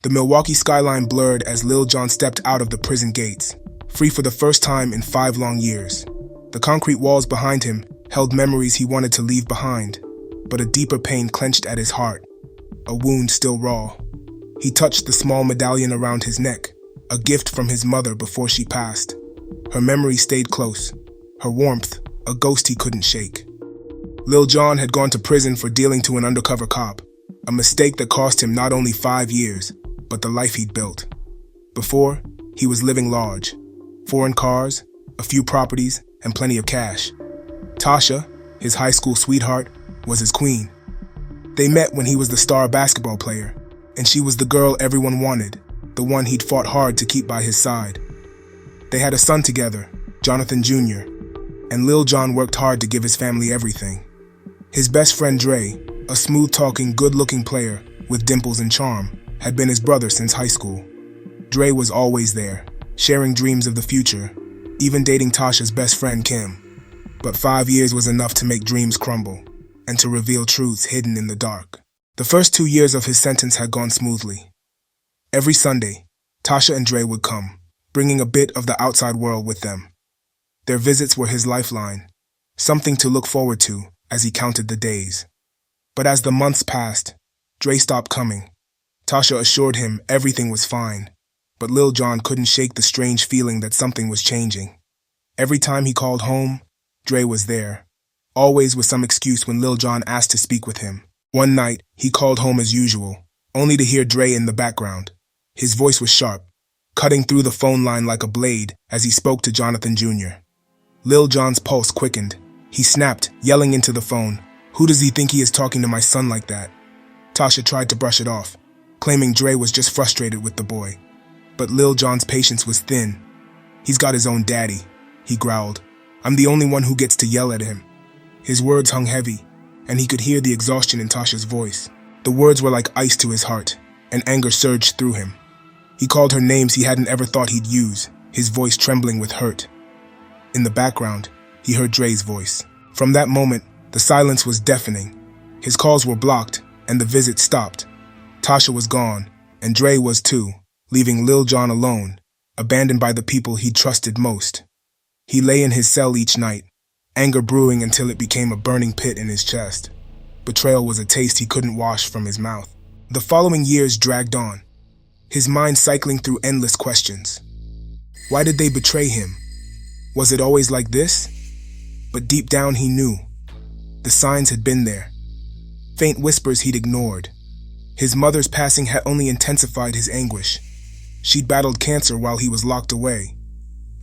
The Milwaukee skyline blurred as Lil Jon stepped out of the prison gates, free for the first time in 5 long years. The concrete walls behind him held memories he wanted to leave behind, but a deeper pain clenched at his heart, a wound still raw. He touched the small medallion around his neck, a gift from his mother before she passed. Her memory stayed close, her warmth a ghost he couldn't shake. Lil Jon had gone to prison for dealing to an undercover cop, a mistake that cost him not only 5 years, but the life he'd built. Before, he was living large. Foreign cars, a few properties, and plenty of cash. Tasha, his high school sweetheart, was his queen. They met when he was the star basketball player, and she was the girl everyone wanted, the one he'd fought hard to keep by his side. They had a son together, Jonathan Jr., and Lil Jon worked hard to give his family everything. His best friend Dre, a smooth-talking, good-looking player with dimples and charm, had been his brother since high school. Dre was always there, sharing dreams of the future, even dating Tasha's best friend Kim. But 5 years was enough to make dreams crumble, and to reveal truths hidden in the dark. The first 2 years of his sentence had gone smoothly. Every Sunday, Tasha and Dre would come, bringing a bit of the outside world with them. Their visits were his lifeline, something to look forward to as he counted the days. But as the months passed, Dre stopped coming. Tasha assured him everything was fine, but Lil Jon couldn't shake the strange feeling that something was changing. Every time he called home, Dre was there, always with some excuse when Lil Jon asked to speak with him. One night, he called home as usual, only to hear Dre in the background. His voice was sharp, cutting through the phone line like a blade as he spoke to Jonathan Jr. Lil Jon's pulse quickened. He snapped, yelling into the phone, "Who does he think he is talking to my son like that?" Tasha tried to brush it off, claiming Dre was just frustrated with the boy. But Lil Jon's patience was thin. "He's got his own daddy," he growled. "I'm the only one who gets to yell at him." His words hung heavy, and he could hear the exhaustion in Tasha's voice. The words were like ice to his heart, and anger surged through him. He called her names he hadn't ever thought he'd use, his voice trembling with hurt. In the background, he heard Dre's voice. From that moment, the silence was deafening. His calls were blocked, and the visit stopped. Tasha was gone, and Dre was too, leaving Lil Jon alone, abandoned by the people he trusted most. He lay in his cell each night, anger brewing until it became a burning pit in his chest. Betrayal was a taste he couldn't wash from his mouth. The following years dragged on, his mind cycling through endless questions. Why did they betray him? Was it always like this? But deep down he knew. The signs had been there. Faint whispers he'd ignored. His mother's passing had only intensified his anguish. She'd battled cancer while he was locked away,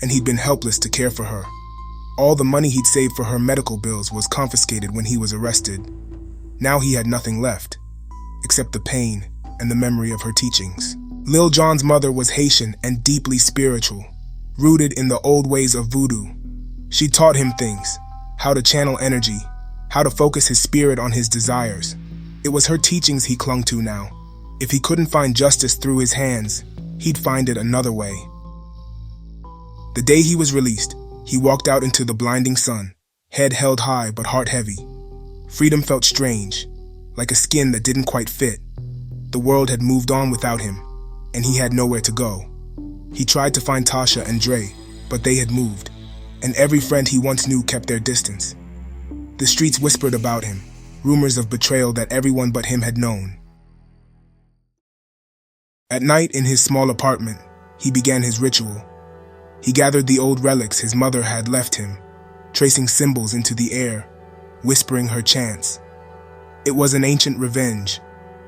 and he'd been helpless to care for her. All the money he'd saved for her medical bills was confiscated when he was arrested. Now he had nothing left, except the pain and the memory of her teachings. Lil Jon's mother was Haitian and deeply spiritual, rooted in the old ways of voodoo. She taught him things, how to channel energy, how to focus his spirit on his desires. It was her teachings he clung to now. If he couldn't find justice through his hands, he'd find it another way. The day he was released, he walked out into the blinding sun, head held high but heart heavy. Freedom felt strange, like a skin that didn't quite fit. The world had moved on without him, and he had nowhere to go. He tried to find Tasha and Dre, but they had moved, and every friend he once knew kept their distance. The streets whispered about him, rumors of betrayal that everyone but him had known. At night in his small apartment, he began his ritual. He gathered the old relics his mother had left him, tracing symbols into the air, whispering her chants. It was an ancient revenge,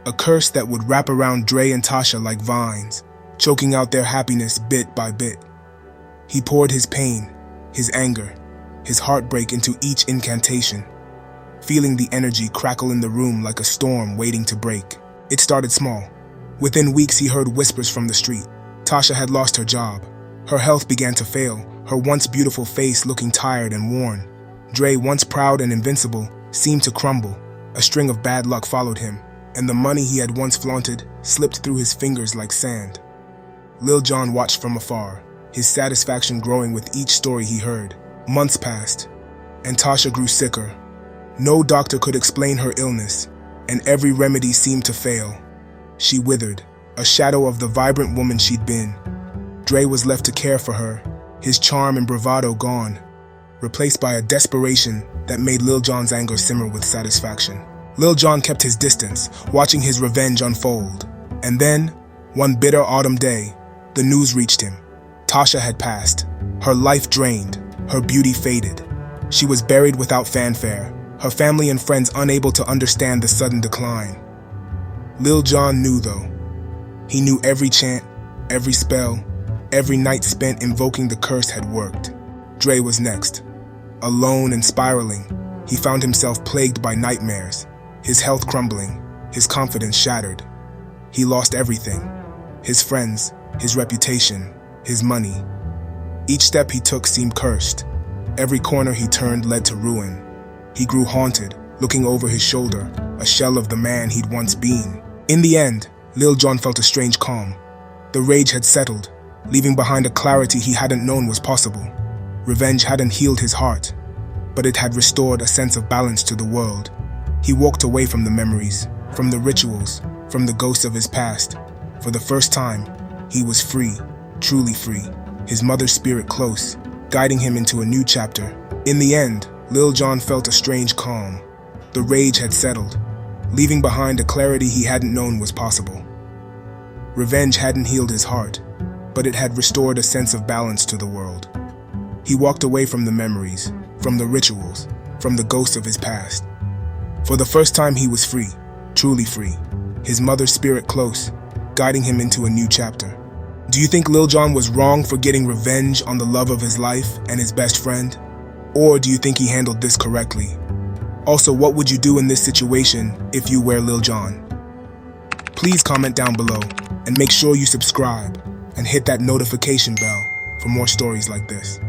a curse that would wrap around Dre and Tasha like vines, choking out their happiness bit by bit. He poured his pain, his anger, his heartbreak into each incantation, feeling the energy crackle in the room like a storm waiting to break. It started small. Within weeks he heard whispers from the street. Tasha had lost her job. Her health began to fail, her once beautiful face looking tired and worn. Dre, once proud and invincible, seemed to crumble. A string of bad luck followed him, and the money he had once flaunted slipped through his fingers like sand. Lil Jon watched from afar, his satisfaction growing with each story he heard. Months passed, and Tasha grew sicker. No doctor could explain her illness, and every remedy seemed to fail. She withered, a shadow of the vibrant woman she'd been. Dre was left to care for her, his charm and bravado gone, replaced by a desperation that made Lil Jon's anger simmer with satisfaction. Lil Jon kept his distance, watching his revenge unfold. And then, one bitter autumn day, the news reached him. Tasha had passed, her life drained, her beauty faded. She was buried without fanfare, her family and friends unable to understand the sudden decline. Lil Jon knew though. He knew every chant, every spell, every night spent invoking the curse had worked. Dre was next. Alone and spiraling, he found himself plagued by nightmares, his health crumbling, his confidence shattered. He lost everything, his friends, his reputation, his money. Each step he took seemed cursed. Every corner he turned led to ruin. He grew haunted, looking over his shoulder, a shell of the man he'd once been. In the end, Lil Jon felt a strange calm. The rage had settled, leaving behind a clarity he hadn't known was possible. Revenge hadn't healed his heart, but it had restored a sense of balance to the world. He walked away from the memories, from the rituals, from the ghosts of his past. For the first time, he was free, truly free, his mother's spirit close, guiding him into a new chapter. In the end, Lil Jon felt a strange calm. The rage had settled, leaving behind a clarity he hadn't known was possible. Revenge hadn't healed his heart, but it had restored a sense of balance to the world. He walked away from the memories, from the rituals, from the ghosts of his past. For the first time he was free, truly free, his mother's spirit close, guiding him into a new chapter. Do you think Lil Jon was wrong for getting revenge on the love of his life and his best friend? Or do you think he handled this correctly? Also, what would you do in this situation if you were Lil Jon? Please comment down below and make sure you subscribe and hit that notification bell for more stories like this.